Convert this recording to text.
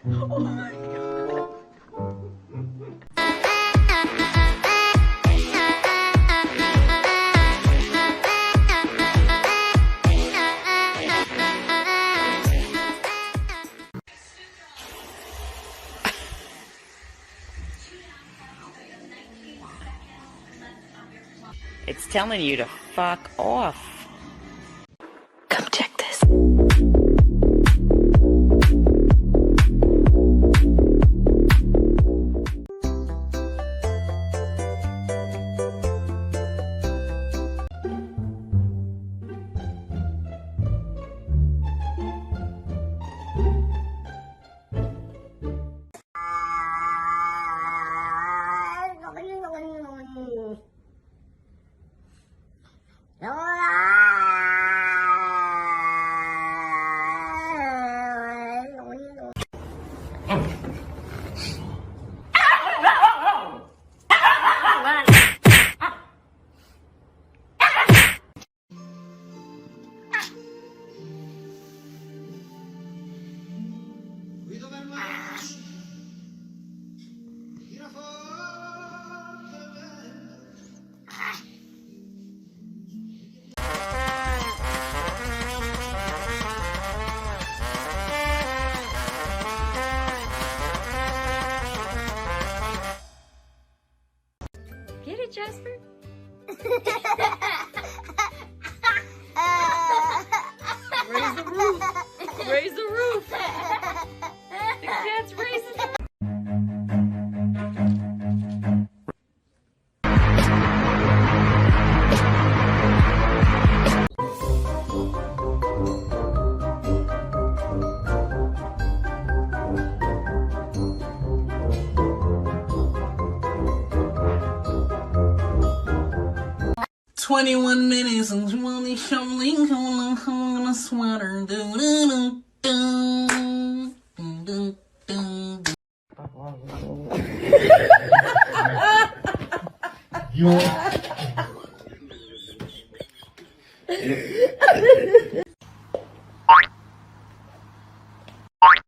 Oh my God. It's telling you to fuck off. Come check this. Get it, Jasper? Raise the roof. Raise the roof. The cat's raising the roof. 21 minutes and you only shoveling on a sweater. Do, do, do, do, do.